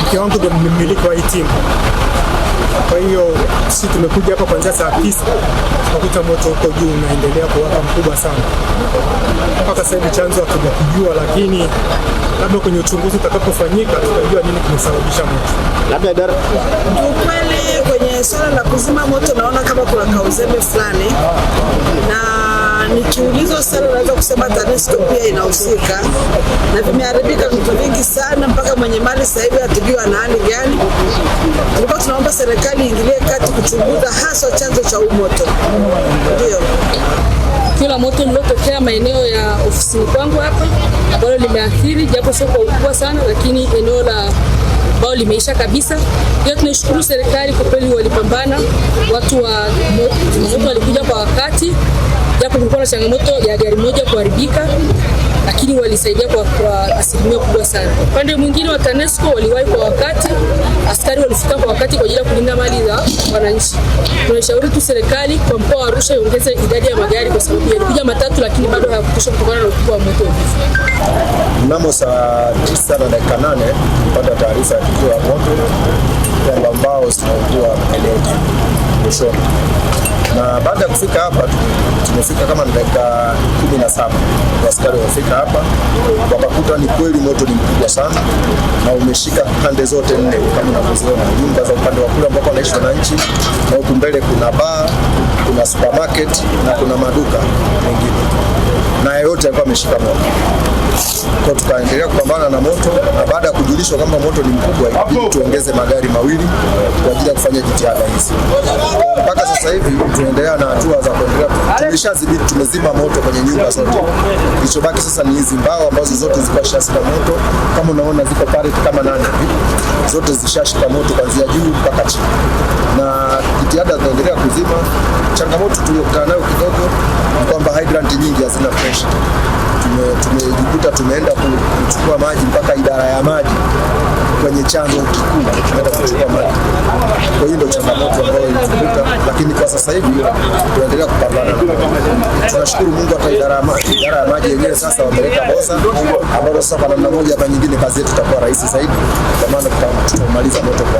mke wangu ndio mmiliki wa hii timu. Kwa hiyo sisi tumekuja hapa kuanzia saa 9 tukakuta moto huko juu unaendelea kuwaka mkubwa sana. Mpaka sasa hivi chanzo hatukijua, lakini labda kwenye uchunguzi utakapofanyika tutajua nini kimesababisha moto. Labda idara. Kweli kwenye swala la kuzima moto naona kama kuna kauzembe fulani, na nikiulizwa sana naweza kusema TANESCO pia inahusika, na vimeharibika vitu vingi sana mpaka mwenye mali sasa hivi hatujui ana hali gani. Tulikuwa tunaomba serikali iingilie kati kuchunguza hasa chanzo cha huu moto. Ndio kila moto lilotokea maeneo ya ofisini kwangu hapa ambalo limeathiri japo sio kwa ukubwa sana, lakini eneo la bao limeisha kabisa. Pia tunashukuru serikali kwa kweli, walipambana, watu wa moto walikuja kwa wakati, japo kulikuwa na changamoto ya gari moja kuharibika, lakini walisaidia kwa asilimia kubwa sana. Upande mwingine wa TANESCO waliwahi kwa wakati, askari walifika kwa wakati kwa ajili ya kulinda mali za wananchi. Tunashauri tu serikali kwa mkoa wa Arusha iongeze idadi ya magari kwa sababu yalikuja matatu lakini bado hayakutosha kutokana na ukubwa wa moto. Mnamo saa 9:08 kupata taarifa ya tukio la moto kwamba mbao zinaungua eneo mwishoni. Na baada ya kufika hapa tumefika kama dakika 17 askari wamefika hapa wakakuta ni kweli moto ni mkubwa sana na umeshika pande zote nne kama unavyoziona, nyumba za upande wa kule ambako wanaishi wananchi, na huku mbele kuna bar, kuna supermarket na kuna maduka mengine, na yote yalikuwa yameshika moto. Kwa tukaendelea kupambana na moto, na baada ya kujulishwa kwamba moto ni mkubwa ilibidi tuongeze magari mawili kwa ajili ya kufanya jitihada hizi. Mpaka sasa hivi tunaendelea na hatua za kuendelea. Tumeshadhibiti, tumezima moto kwenye nyumba zote. Kilichobaki sasa ni hizi mbao ambazo zote zilikuwa zishashika moto. Kama unaona ziko pale kama 8 hivi. Zote zishashika moto kuanzia juu mpaka chini. Na jitihada zinaendelea kuzima. Changamoto tuliyokutana nayo kidogo ni kwamba hydrant nyingi hazina pressure. Tumejikuta tumeenda kuchukua maji mpaka idara ya maji kwenye chanzo kikuu tumeenda kuchukua maji. Kwa hiyo ndio changamoto ambayo ilitukuta, lakini kwa sasa hivi tunaendelea kupambana. Tunashukuru Mungu, hata idara ya maji yenyewe sasa wameleta bosa ambapo sasa kwa namna moja au nyingine kazi yetu itakuwa rahisi zaidi, kwa maana tutamaliza moto kwa